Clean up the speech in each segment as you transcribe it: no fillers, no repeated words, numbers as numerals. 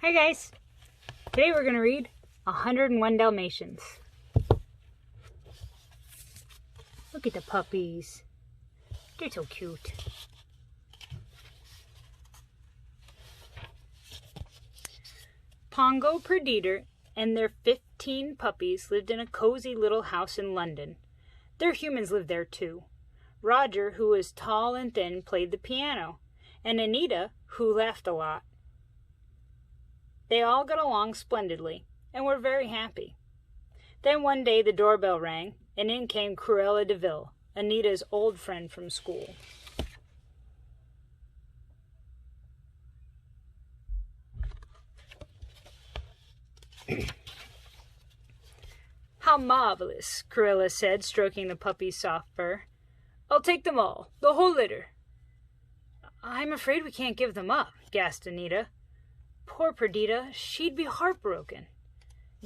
Hi guys! Today we're going to read 101 Dalmatians. Look at the puppies. They're so cute. Pongo, Perdita, and their 15 puppies lived in a cozy little house in London. Their humans lived there too. Roger, who was tall and thin, played the piano, and Anita, who laughed a lot. They all got along splendidly and were very happy. Then one day the doorbell rang, and in came Cruella de Vil, Anita's old friend from school. "How marvelous," Cruella said, stroking the puppy's soft fur. "I'll take them all, the whole litter." "I'm afraid we can't give them up," gasped Anita. "Poor Perdita, she'd be heartbroken."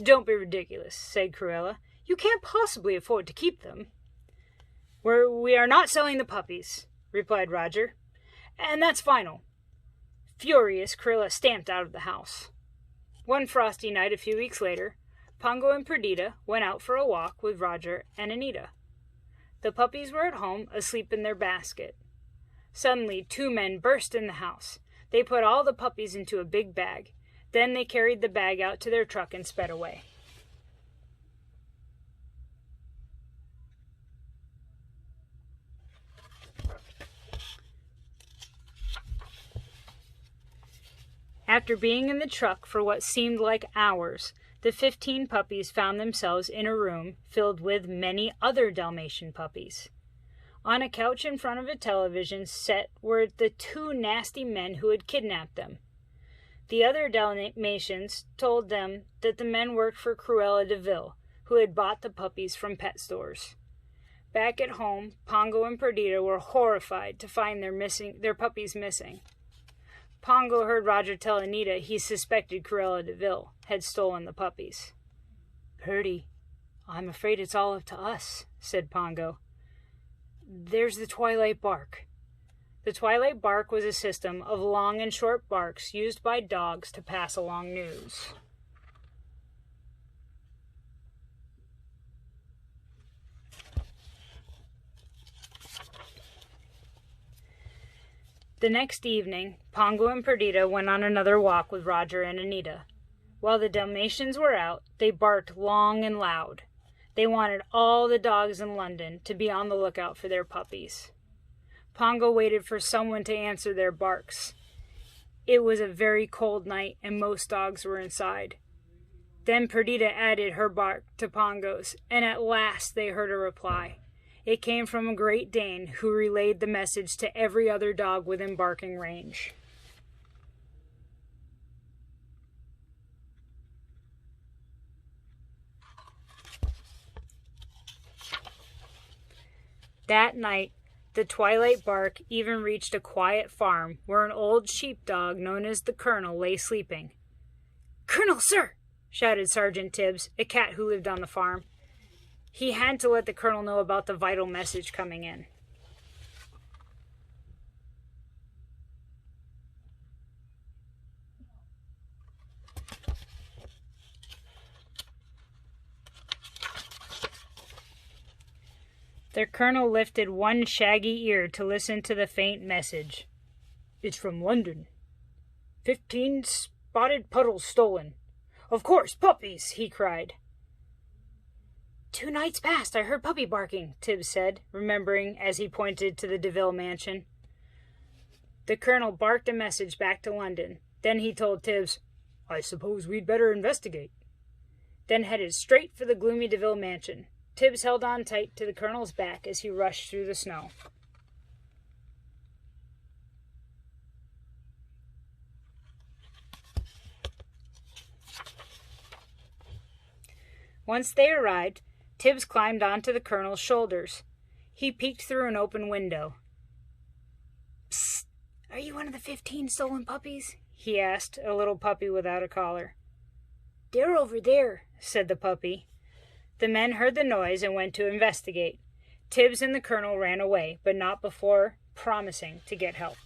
"Don't be ridiculous," said Cruella. "You can't possibly afford to keep them." We are not selling the puppies," replied Roger. "And that's final." Furious, Cruella stamped out of the house. One frosty night a few weeks later, Pongo and Perdita went out for a walk with Roger and Anita. The puppies were at home, asleep in their basket. Suddenly, two men burst in the house. They put all the puppies into a big bag. Then they carried the bag out to their truck and sped away. After being in the truck for what seemed like hours, the 15 puppies found themselves in a room filled with many other Dalmatian puppies. On a couch in front of a television set were the two nasty men who had kidnapped them. The other Dalmatians told them that the men worked for Cruella de Vil, who had bought the puppies from pet stores. Back at home, Pongo and Perdita were horrified to find their puppies missing. Pongo heard Roger tell Anita he suspected Cruella de Vil had stolen the puppies. "Purdy, I'm afraid it's all up to us," said Pongo. "There's the twilight bark." The twilight bark was a system of long and short barks used by dogs to pass along news. The next evening, Pongo and Perdita went on another walk with Roger and Anita. While the Dalmatians were out, they barked long and loud. They wanted all the dogs in London to be on the lookout for their puppies. Pongo waited for someone to answer their barks. It was a very cold night, and most dogs were inside. Then Perdita added her bark to Pongo's, and at last they heard a reply. It came from a Great Dane who relayed the message to every other dog within barking range. That night, the twilight bark even reached a quiet farm where an old sheepdog known as the Colonel lay sleeping. "Colonel, sir!" shouted Sergeant Tibbs, a cat who lived on the farm. He had to let the Colonel know about the vital message coming in. The Colonel lifted one shaggy ear to listen to the faint message. "It's from London. 15 spotted puddles stolen. Of course, puppies!" he cried. "2 nights past I heard puppy barking," Tibbs said, remembering as he pointed to the de Vil mansion. The Colonel barked a message back to London. Then he told Tibbs, "I suppose we'd better investigate," then headed straight for the gloomy de Vil mansion. Tibbs held on tight to the Colonel's back as he rushed through the snow. Once they arrived, Tibbs climbed onto the Colonel's shoulders. He peeked through an open window. "Psst! Are you one of the 15 stolen puppies?" he asked a little puppy without a collar. "They're over there," said the puppy. The men heard the noise and went to investigate. Tibbs and the Colonel ran away, but not before promising to get help.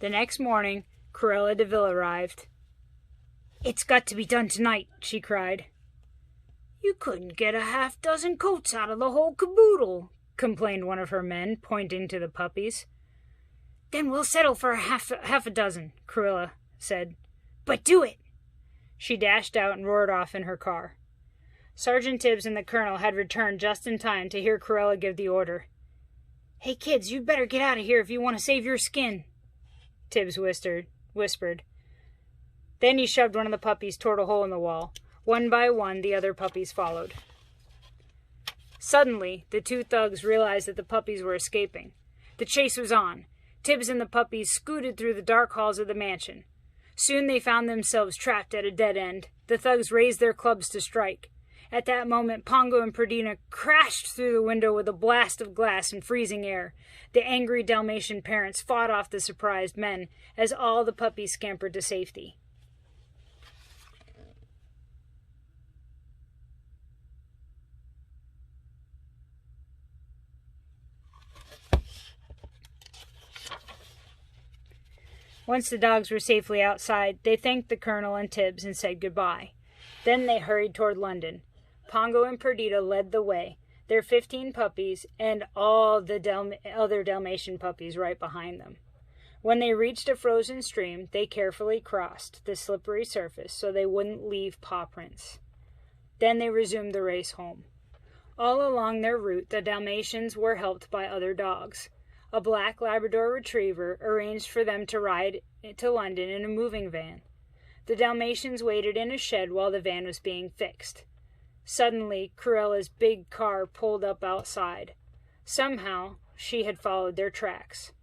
The next morning, Cruella de Vil arrived. "It's got to be done tonight," she cried. "You couldn't get a half-dozen coats out of the whole caboodle," complained one of her men, pointing to the puppies. "Then we'll settle for half a dozen," Cruella said. "But do it!" She dashed out and roared off in her car. Sergeant Tibbs and the colonel had returned just in time to hear Cruella give the order. "Hey, kids, you'd better get out of here if you want to save your skin," Tibbs whispered. Then he shoved one of the puppies toward a hole in the wall. One by one, the other puppies followed. Suddenly, the two thugs realized that the puppies were escaping. The chase was on. Tibbs and the puppies scooted through the dark halls of the mansion. Soon they found themselves trapped at a dead end. The thugs raised their clubs to strike. At that moment, Pongo and Perdita crashed through the window with a blast of glass and freezing air. The angry Dalmatian parents fought off the surprised men as all the puppies scampered to safety. Once the dogs were safely outside, they thanked the colonel and Tibbs and said goodbye. Then they hurried toward London. Pongo and Perdita led the way, their 15 puppies and all the other Dalmatian puppies right behind them. When they reached a frozen stream, they carefully crossed the slippery surface so they wouldn't leave paw prints. Then they resumed the race home. All along their route, the Dalmatians were helped by other dogs. A black Labrador retriever arranged for them to ride to London in a moving van. The Dalmatians waited in a shed while the van was being fixed. Suddenly, Cruella's big car pulled up outside. Somehow, she had followed their tracks.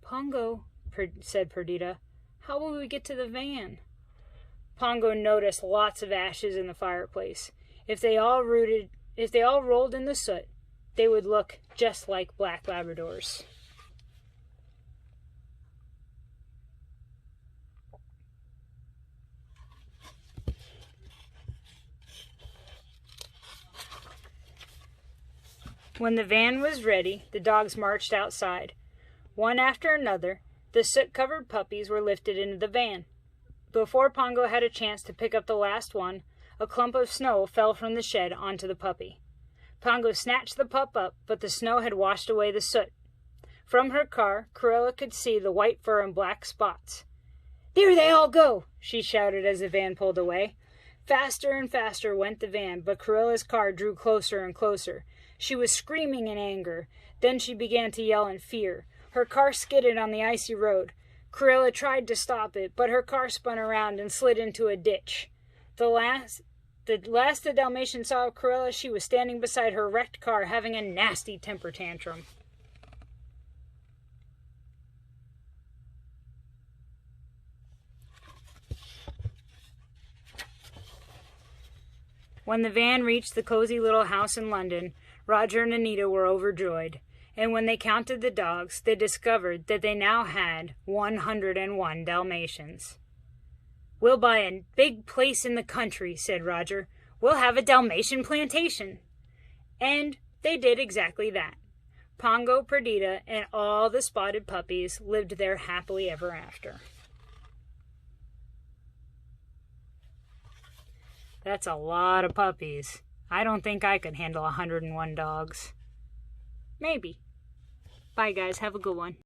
"Pongo," said Perdita, "how will we get to the van?" Pongo noticed lots of ashes in the fireplace. If they all rolled in the soot, they would look just like black Labradors. When the van was ready, the dogs marched outside. One after another, the soot-covered puppies were lifted into the van. Before Pongo had a chance to pick up the last one, a clump of snow fell from the shed onto the puppy. Pongo snatched the pup up, but the snow had washed away the soot. From her car, Cruella could see the white fur and black spots. "There they all go!" she shouted as the van pulled away. Faster and faster went the van, but Cruella's car drew closer and closer. She was screaming in anger. Then she began to yell in fear. Her car skidded on the icy road. Cruella tried to stop it, but her car spun around and slid into a ditch. The last the Dalmatian saw of Cruella, she was standing beside her wrecked car having a nasty temper tantrum. When the van reached the cozy little house in London, Roger and Anita were overjoyed, and when they counted the dogs, they discovered that they now had 101 Dalmatians. "We'll buy a big place in the country," said Roger. "We'll have a Dalmatian plantation." And they did exactly that. Pongo, Perdita, and all the spotted puppies lived there happily ever after. That's a lot of puppies. I don't think I could handle 101 dogs. Maybe. Bye, guys. Have a good one.